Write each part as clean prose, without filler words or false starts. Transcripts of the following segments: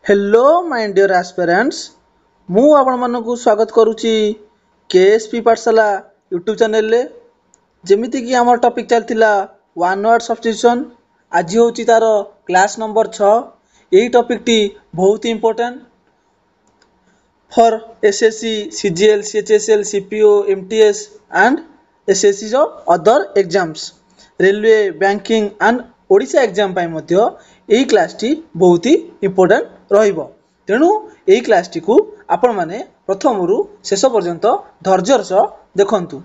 Hello my dear aspirants मु आपण मानकु स्वागत करुच्ची केएसपी पाठशाला यूट्यूब चैनल रे जेमिति कि हमर टॉपिक चलतिला वन वर्ड सब्स्टिट्यूशन आज होची तार क्लास नंबर 6 एही टॉपिक टी बहुत important for SSC CGL CHSL CPO MTS and SSC जो other exams railway banking and Odisha exam पाई मध्य एही क्लास टी बहुत ही इंपोर्टेंट रहिबो तेणु एही क्लास टी को आपण माने प्रथम रु शेष पर्यंत धैर्यर सह देखंतु।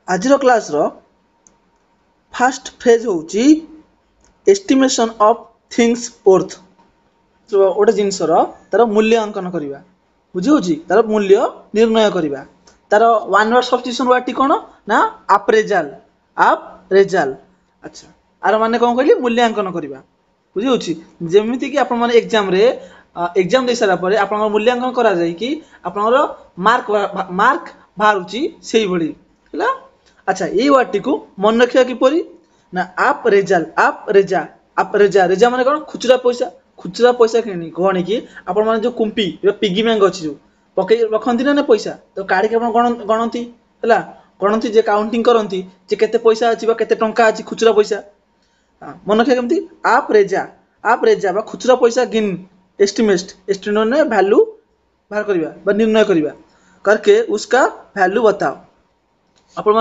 आजिर क्लास रो फर्स्ट फेज होची एस्टिमेशन ऑफ थिंग्स वर्थ ओटे जिनस तार मूल्यांकन करिबा बुझी होची तार मूल्य निर्णय करिबा तार वन वर्ड सब्स्टिट्यूशन वर्ड कोन ना अप्रेजल अच्छा आर माने कोन कहली मूल्यांकन करिबा बुझी होची जेमिति कि आपण माने एग्जाम दे सारा परे आपण मूल्यांकन करा जाय कि आपण मार्क बाहरुची सेही भली हला। अच्छा एई वर्ड को मन रखिया कि परी ना रेजा माने कोन खुचरा पैसा किनी कोनी कि आपण माने जो कुंपी पिगी बैंक अछि जो पके रखंती ना पैसा तो काढी के आपण गणंती हला गणंती जे काउंटिंग करंती जे केते पैसा अछि बा केते टंका अछि खुचरा पैसा मन रखिया केमती आप रेजा बा खुचरा पैसा गिन एस्टिमेट ने वैल्यू बाहर करिबा बा निर्णय करिबा करके उसका वैल्यू बताओ आपण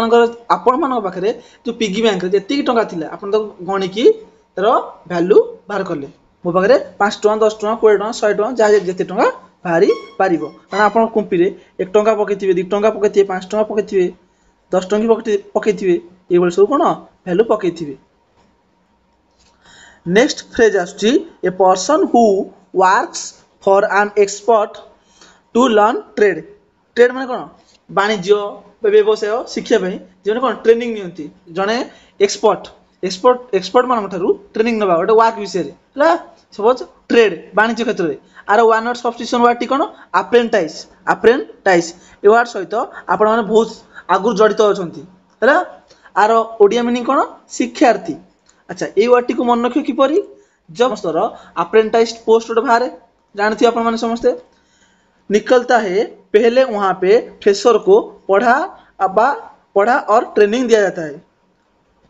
मानक पाखरे जो पिगी बैंक रे जति टंका थिला आपण तो गणी की तार वैल्यू बाहर करले मो पाखरे 5 टंका 10 टंका 20 टंका 100 टंका जा जति टंका बाहरी पारिबो कारण आपण कुंपी रे 1 टंका पकेथिबे 2 टंका पकेथिबे 5 टंका पकेथिबे 10 टंकी पकेथिबे ए बल सब कोन वैल्यू पकेथिबे। नेक्स्ट फ्रेज आछी a person who works for an expert to learn trade माने कोन वाणिज्य व्यवसाय शिक्षा पे जे कोन ट्रेनिंग नियंती जने एक्सपर्ट मान ठारू ट्रेनिंग नबा ओटे वर्क विषय रे हला सपोज ट्रेड वाणिज्य क्षेत्र रे आरो one word substitution word T cone apprentice a word सहित आपण माने बहुत आगु जडित अछंती हला आरो ओडिया मीनिंग कोन शिक्षार्थी। अच्छा ए वर्ड को मन रखियो किपरि जब सर अप्रेंटाइज पोस्ट उठे बाहर जानती अपन माने समझते निकलता है पहले वहां पे फ्रेशर को पढ़ा और ट्रेनिंग दिया जाता है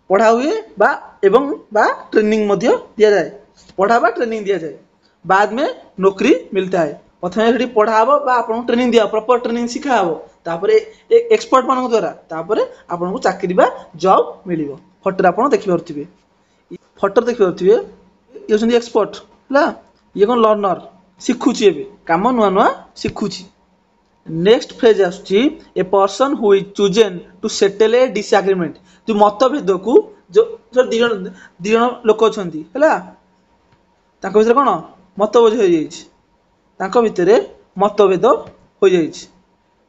पढ़ा हुए बा एवं बा ट्रेनिंग मध्य दिया जाए पढ़ा बा ट्रेनिंग दिया जाए बाद में नौकरी मिलता है प्रथम सेठी पढ़ा हबो बा आपन ट्रेनिंग दिया प्रॉपर ट्रेनिंग सिखा हबो तापरे एक्सपर्ट मान द्वारा तापरे आपन को चाकरी बा जॉब मिलिबो फोटो आपन देखि परथिबे फोटो देखि परथिबे ये होछन एक्सपर्ट हला ये कोन लर्नर सिखुची एबे काम नुआ सिखुची। नेक्स्ट फ्रेज आछी a person who is chosen to settle a disagreement जो मतभेद को जो दिजन लोक अछंती हला ताको भितर कोन मतभेद हो जाईछि ताको भितर मतभेद हो जाईछि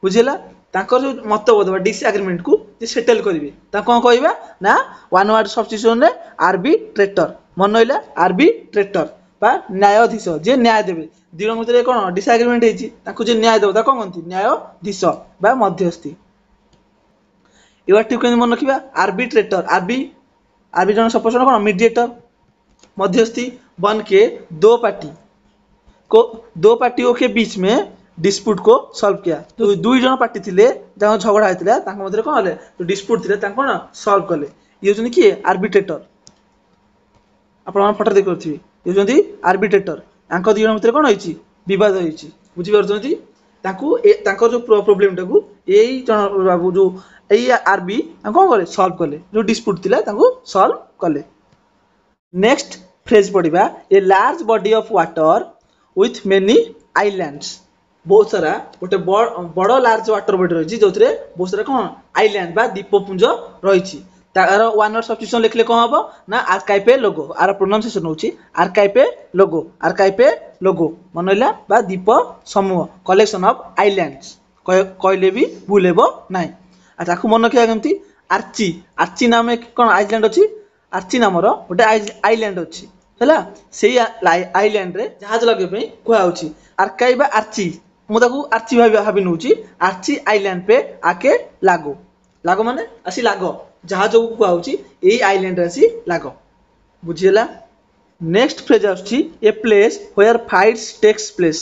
बुझिला ताकर जो मतभेद बा डिसएग्रीमेंट को जे सेटल करिवे ता कोन कहबा ना वन वर्ड सब्स्टिट्यूशन रे आर्बिट्रेटर मन होइला आर्बिट्रेटर बा न्यायाधीश जे न्याय देबे दिनो मते कोन डिसएग्रीमेंट हेछि ताको जे न्याय देबो ता कोन कहंती न्यायाधीश बा मध्यस्थी। एवा टिक मन रखिबा आर्बिट्रेटर आर्बी जन सपोज कोन मीडिएटर मध्यस्थी बन के दो पार्टियों के बीच में डिस्प्यूट को सॉल्व किया तो दुई जन पार्टी थिले जहाँ झगड़ा होइतिला तांको मधे कोन हले तो डिस्प्यूट थिले तांको कोन सॉल्व करले ये होचनी कि आर्बिट्रेटर आपण फोटो देख करथिबे ये होचनी आर्बिट्रेटर आंको दुई जन भितर कोन होइछि विवाद होइछि बुझि परछंती तांको तांको जो प्रॉब्लम टाको एई जन बाबू जो एई आरबी कोन करे सॉल्व करले जो डिस्प्यूट थिला तांको सॉल्व करले। नेक्स्ट फ्रेज पडिबा a large body of water with many islands बहुत सारा गोटे बड़ लार्ज वाटर बॉडी रही जो बहुत सारा कौन आइलैंड बा द्वीपपुंज रही तार वन वर्ड सब्स्टिट्यूशन लिखले कौन हम ना आर्काइपे लोगो आर प्रोनाउंसिएशन होची आर्काइपे लोगो मनइला बा द्वीप समूह कलेक्शन ऑफ आइलैंड्स कहले भी भूल हेबो नाही। अच्छा ताकू मन रखिया केमती आर्ची नाम कौन आइलैंड अछि आर्ची नामर गोटे आइलैंड अछि हला सेही आइलैंड रे जहाज लगे पे कुआ होची आर्काइबा आर्ची मु ताकू आर्ची भाबी नउची आर्ची आइलैंड पे आके लागो माने आसी लागो जहाज को कुआ होची एई आइलैंड रे आसी लागो बुझियला। नेक्स्ट फ्रेज आछी a place where fights takes place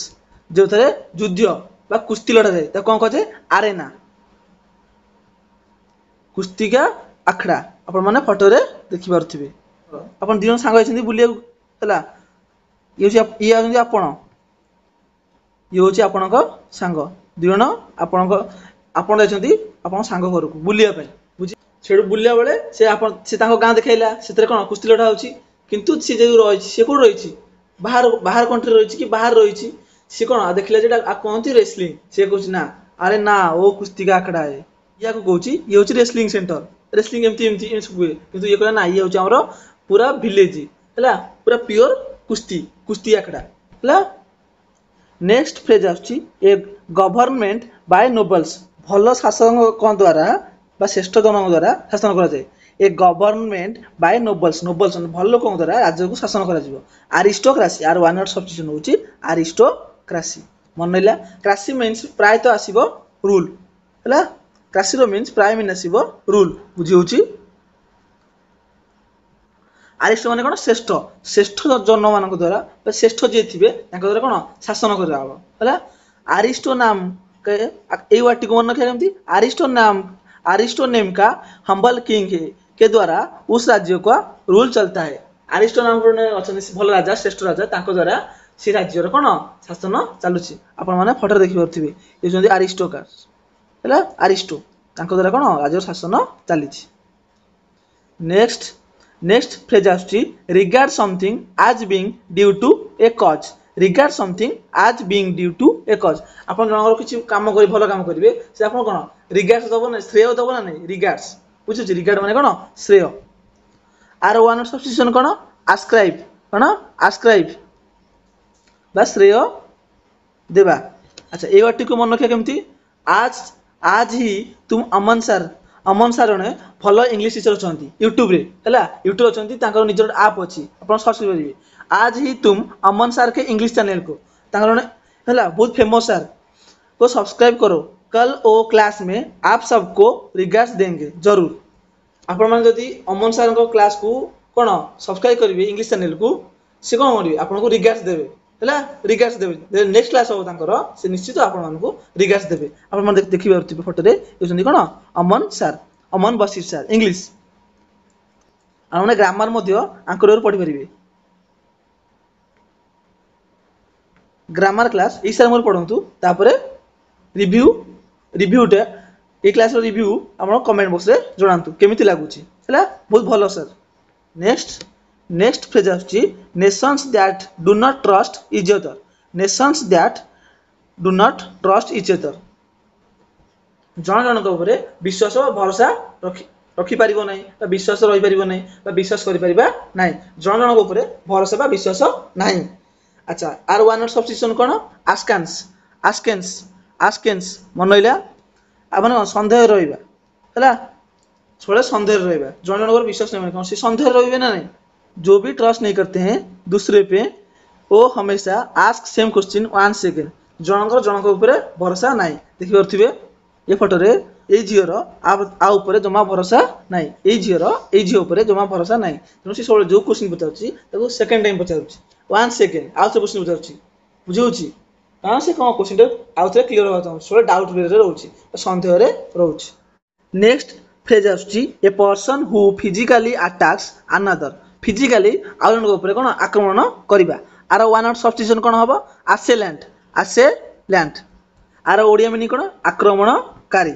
जो थे युद्ध बा कुस्ती लड़ा जाए ताको कौन कहे आरेना कुस्तिका आखड़ा आपण माने फोटो रे देखि पारुथिबे आपण दिजन सांग आइछन्ती बुलिया हला ये आछन्ती ये हूँ आपणक सांग दुजन आपण जाइछन्ती आपण सांग घर को बुलिया पय बुझी सेडू बुलिया बेले से गाँ देखैला से कौन कुस्ती लड़ा होची किंतु सी जो रही सी कौन रही बाहर बाहर कंट्री रही कि बाहर रही सी कौन देखला जे कहती रेसलिंग सी कहूँ ना अरे ना वो कुस्ती का आखड़ा है या कहूँ ये हूँ रेसलिंग सेंटर रेसलिंग एमती एमती हुए किंतु ये कहला ना ये हूँ आमर पूरा विलेज है पूरा प्योर कुस्ती कुस्ती आखड़ा है। नेक्स्ट फ्रेज आछी ए गवर्नमेंट बाय नोबल्स भल शासक द्वारा बा श्रेष्ठ जनक द्वारा शासन करा जाए ए गवर्नमेंट बाय नोबल्स नोबल्स भल लोक द्वारा राज्य को शासन करा जिवो आरिस्टोक्रासी आर वन वर्ड सब्स्टिट्यूशन होची आरिस्टोक्रासी मन रहिला क्रासी मीन्स प्राय तो आसीबो रूल हैला क्रासी रो मीन्स प्राय मीन आसीबो रूल बुझी होची आरिस्टो माने कौन श्रेष्ठ श्रेष्ठ जन मान द्वारा श्रेष्ठ जी थे द्वारा कौन शासन कर आरिस्टो नाम ये वार्ड को मन रखा आरिस्टो नेम का हम्बल किंग के द्वारा उस राज्य का रूल चलता है आरिस्टो नाम भल राजा श्रेष्ठ राजा द्वारा से राज्यर कौन शासन चलुची आपण फोटो देखी पारे ये आरिस्टो है आरिस्टो द्वारा कौन राज्य शासन चली नेक्स्ट फ्रेज आछी regard something as being due to a cause regard something as being due to a cause आपन जनगर किछि काम करि भलो काम करिवे से आपन कोन रिगार्ड्स दबो ना श्रेय दबो ना नहीं रिगार्ड्स बुझुछि रिगार्ड माने कोन श्रेय आर वन सब्स्टिट्यूशन कोन आस्क्राइब बा श्रेय देबा अच्छा ए वाटी को मन रखिया केमती आज ही तुम अमन सर जड़े भल इंग्लीश टीचर अच्छा यूट्यूब रे है यूट्यूब अच्छा निजर आप अच्छी आप सर्च करेंगे आज ही तुम अमन सर के इंग्लीश चैनल को है बहुत फेमस सर को सब्सक्राइब करो कल ओ क्लास में आप सबको रिगार्ड्स देंगे जरूर आपण मैंने जदि अमन सर क्लास को कौन सब्सक्राइब करेंगे इंग्लीश चैनल को सी कौन करेंगे आपको रिगार्ड्स देवे है रिगार्ड्स देवे नेक्स्ट क्लास हम से निश्चित आपको रिगार्ड्स देवे आप देखी पारे फोटो ये कौन अमन सर अमन बशीर सर इंग्लीश आपने ग्रामर आंकर पढ़ी पारे ग्रामर क्लास ये सर मोर पढ़ु तापर रिव्यू रिव्यूटा ये क्लास रिव्यू आप कमेंट बॉक्स रे जणातु केमिति लागुची है बहुत भलो सर नेक्स्ट फ्रेज आछी Nations that do not trust each other Nations that do not trust each other जन जनक उपरे विश्वास भरोसा रखी पारिबो नै विश्वास रही पारिबो नै विश्वास करि परिबा नै जन जनक उपरे भरोसा बा विश्वास नै अच्छा आर वन वर्ड सब्स्टिट्यूशन कोन आस्केन्स मन रहिला आपन संदेह रहिबा हैला थोड़ा संदेह रहिबा जन जनक विश्वास नै कोन से संदेह रहिबे ना नै जो भी ट्रस्ट नहीं करते हैं दूसरे पे वो हमेशा आस्क सेम क्वेश्चन 1 सेकेंड जनक ऊपर भरोसा ना देखी पारे ये फोटो रे ये झीर आउे जमा भरोसा ना ये झी उपर जमा भरोसा ना तेणु सी सब जो क्वेश्चन पचार सेकेंड टाइम पचार 1 सेकेंड आउ थे क्वेश्चन पचार बुझे कारण से कौन क्वेश्चन आउ थे क्लीयर होगा चाहिए सब डाउट रोचे सन्देह रोचे नेक्स्ट फ्रेज आछी a person who physically attacks another physically आउ जन ऊपर कौन आक्रमण करवा आर वन वर्ड सब्स्टिट्यूशन कौन हम आसेलैंड आर ओडिया मीनिंग कौन आक्रमणकारी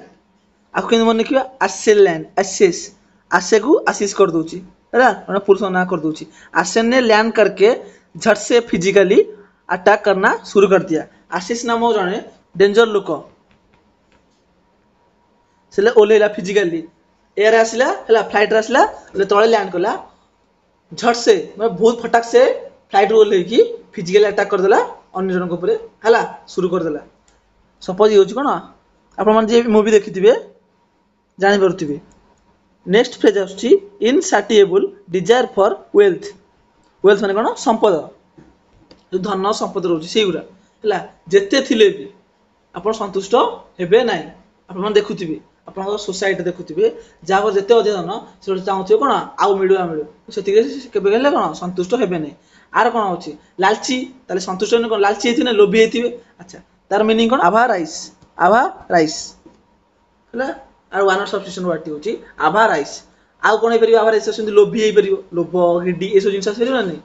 आपको केमती मन रखा आसेलैंड आसेस आसे को आशीष कर दूची है पुरुष ना कर दूची आसेन ने लैंड करके झट से फिजिकली अटैक करना शुरू कर दिया आशीष नाम जड़े डेंजर लोक से ओल्ला फिजिकली एयर आसला है फ्लाइट आसला तले लैंड कला झट से मतलब बहुत फटाक से फ्लाइट ओल्ल फिजिकली अटैक करदेला अन्य जन ऊपर है शुरू करदेला सपोज ये कौन आप मूवी देखी जापे नेक्स्ट फ्रेज आछी इनसाटिएबल डिजायर फॉर वेल्थ माने कौन संपद जो धन संपद रोचे से गुरा जिते थिले भी आप संतुष्ट हेबे ना आप देखुवे आप सोसाइटी देखुवे जहाँ जिते अधिक धन से चाहूे कौन आउ मिलू से कौन संतुष्ट हेबे ना आर कौन अच्छे लालची ताले संतुष्ट कौन लालची होती ना लोभी होते अच्छा तार मीनिंग कौन आभा राइस है आर वन वर्ड सब्स्टिट्यूशन वर्ड टी आभा राइस आउ कौन हो आभा राइस सेमती लोभी हो पार लोभ ग्रीडी ये सब जिन ना नहीं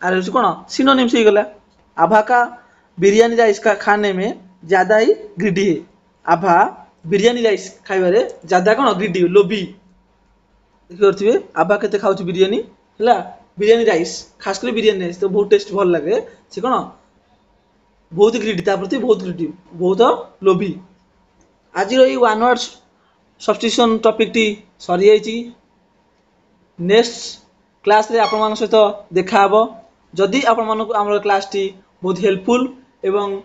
आर हूँ कौन सिनोनिम्स हो गला आभा का बिरयानी राइस का खाने में ज्यादा ही ग्रीडी है आभा बिरयानी राइस खाइबारे ज्यादा कौन ग्रीडी लोभी देखिए आभा केते खाऊची बिरयानी है बिरयानी राइस खास कर बिरयानी राइस तो बहुत टेस्ट भल लगे सी कौन बहुत ग्रीडी प्रति बहुत ग्रीडी बहुत लोभी आज one word substitution topic T सरी जाइए नेक्स्ट क्लास रे आपण मान सहित देखा हबो जदि आपण मानक हमर क्लास टी बहुत हेल्पफुल एवं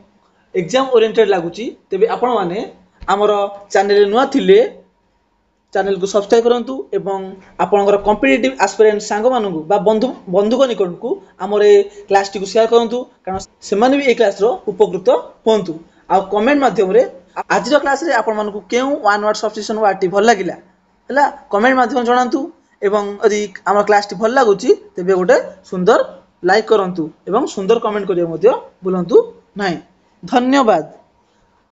एग्जाम ओरिएंटेड लागुची तेबे आपण माने हमर चैनल नुआ थिले चैनल को सब्सक्राइब करंतु एवं आपनकर कॉम्पिटिटिव एस्पिरेंट सांग मानकु बा बंधुक निकट को हमर ए क्लास टी को शेयर करंतु कारण से माने भी ए क्लास रो उपकृत होंतु आ कमेंट माध्यम रे आज रो क्लास रे आपण मानकु केउ one word substitution word T भल लागिला हला कमेंट माध्यम जणांतु एवं यदि हमर क्लास टी भल लागुची तेबे गोटे सुंदर लाइक करंतु एवं सुंदर कमेंट करिया मध्ये भूलंतु नाही धन्यवाद।